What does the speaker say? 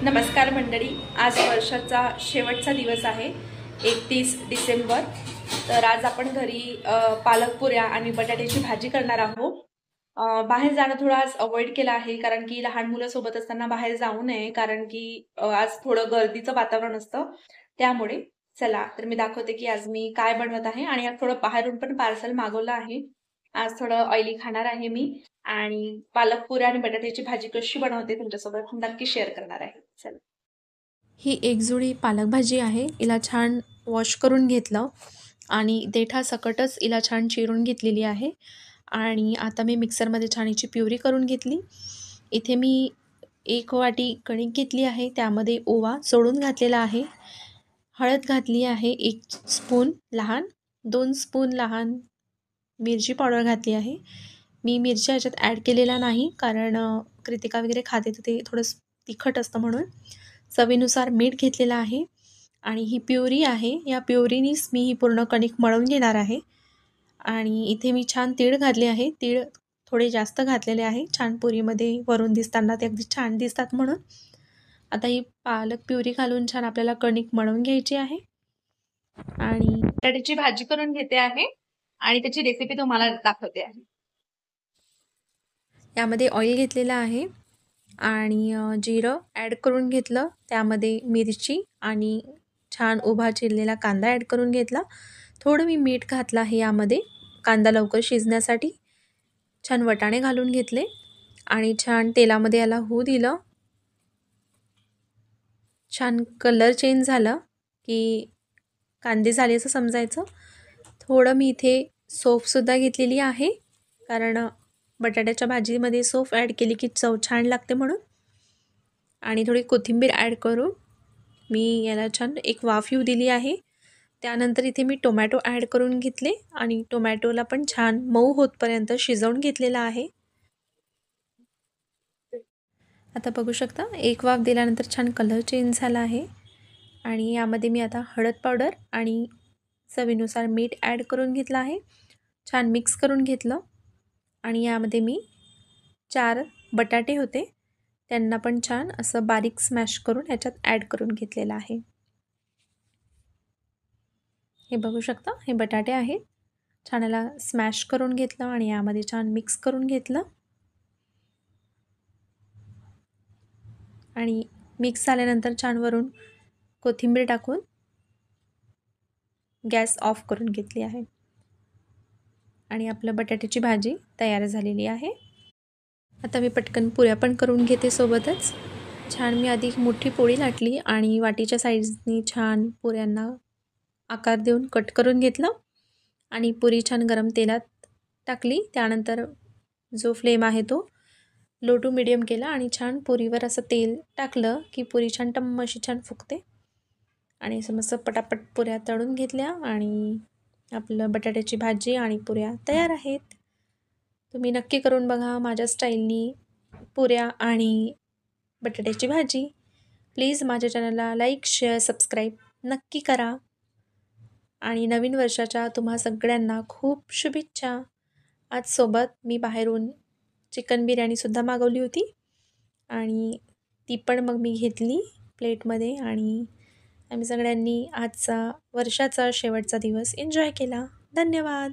नमस्कार मंडळी, आज वर्षाचा शेवटचा दिवस आहे 31 डिसेंबर। तर आज आपण घरी पालक पुऱ्या आणि बटाट्याची भाजी करणार आहोत। बाहेर जाणं थोडं आज अवॉइड केलं आहे, कारण की लहान मुलं सोबत असताना बाहेर जाऊ नये, कारण की आज थोडं गर्दीचं वातावरण असतं। त्यामुळे चला तर मी दाखवते की आज मी काय बनवत आहे आणि आज थोडं बाहेरून पण पार्सल मागवलं आहे। आज थोडं ऑइली खाणार आहे मी आणि पालक पुऱ्या आणि बटाट्याची भाजी कशी बनवते तुमच्यासोबत नक्की शेअर करणार आहे। चला। ही एक जुडी पालक भाजी आहे। हिला छान वॉश करून घेतलं आणि देठासकटच हिला छान चिरून घेतलेली आहे आणि आता मी मिक्सरमध्ये छान हिची प्युरी करून घेतली। इथे मी 1 वाटी कणिक घेतली आहे, त्यामध्ये ओवा सोडून घातलेला आहे, हळद घातली आहे 1 स्पून लहान, 2 स्पून लहान मिरची पावडर घातली आहे। मी मिरच्या ह्याच्यात ॲड केलेला नाही, कारण कृतिका वगैरे खाते तर ते थोडंसं तिखट असतं म्हणून। चवीनुसार मीठ घेतलेलं आहे आणि ही प्युरी आहे, या प्युरीनीच मी ही पूर्ण कणिक मळून घेणार आहे। आणि इथे मी छान तीळ घातले आहे, तीळ थोडे जास्त घातलेले आहे, छान पुरीमध्ये वरून दिसताना ते अगदी छान दिसतात म्हणून। आता ही पालक प्युरी घालून छान आपल्याला कणिक मळून घ्यायची आहे आणि बटाट्याची भाजी करून घेते आहे आणि त्याची रेसिपी तुम्हाला दाखवते आहे। यामध्ये ऑइल घेतलेलं आहे आणि जिरं ॲड करून घेतलं, त्यामध्ये मिरची आणि छान उभा चिरलेला कांदा ॲड करून घेतला। थोडं मी मीठ घातलं आहे यामध्ये, कांदा लवकर शिजण्यासाठी। छान वटाणे घालून घेतले आणि छान तेलामध्ये याला होऊ दिलं। छान कलर चेंज झाला की कांदे झाले असं समजायचं। थोडं मी इथे सौंफसुद्धा घेतलेली आहे, कारण बटाट्याच्या भाजीमध्ये सौंफ ॲड केली की चव छान लागते म्हणून। आणि थोडी कोथिंबीर ॲड करून मी याला छान एक वाफ येऊ दिली आहे। त्यानंतर इथे मी टोमॅटो ॲड करून घेतले आणि टोमॅटोला पण छान मऊ होतपर्यंत शिजवून घेतलेला आहे। आता बघू शकता, एक वाफ दिल्यानंतर छान कलर चेंज झाला आहे आणि यामध्ये मी आता हळद पावडर आणि चवीनुसार मीठ ॲड करून घेतलं आहे, छान मिक्स करून घेतलं। आणि यामध्ये मी 4 बटाटे होते, त्यांना पण छान असं बारीक स्मॅश करून ह्याच्यात ॲड करून घेतलेलं आहे। हे बघू शकता, हे बटाटे आहेत, छान याला स्मॅश करून घेतलं आणि यामध्ये छान मिक्स करून घेतलं आणि मिक्स झाल्यानंतर छान वरून कोथिंबीर टाकून गॅस ऑफ करून घेतली आहे आणि आपलं बटाट्याची भाजी तयार झालेली आहे। आता मी पटकन पुऱ्या पण करून घेते सोबतच। छान मी आधी एक मोठी पोळी लाटली आणि वाटीच्या साईजनी छान पुऱ्यांना आकार देऊन कट करून घेतलं आणि पुरी छान गरम तेलात टाकली। त्यानंतर जो फ्लेम आहे तो लो टू मीडियम केला आणि छान पुरीवर असं तेल टाकलं की पुरी छान टम्म अशी छान फुगते आणि मस्त पटापट पुऱ्या तळून घेतल्या आणि आपलं बटाट्याची भाजी आणि पुऱ्या तयार आहेत। तुम्ही नक्की करून बघा माझ्या स्टाईलनी पुऱ्या आणि बटाट्याची भाजी। प्लीज माझ्या चॅनलला लाईक, शेअर, सबस्क्राईब नक्की करा आणि नवीन वर्षाच्या तुम्हा सगळ्यांना खूप शुभेच्छा। आज सोबत मी बाहेरून चिकन बिर्याणीसुद्धा मागवली होती आणि ती पण मग मी घेतली प्लेटमध्ये आणि आम्ही सगळ्यांनी आजचा वर्षाचा शेवटचा दिवस एन्जॉय केला। धन्यवाद।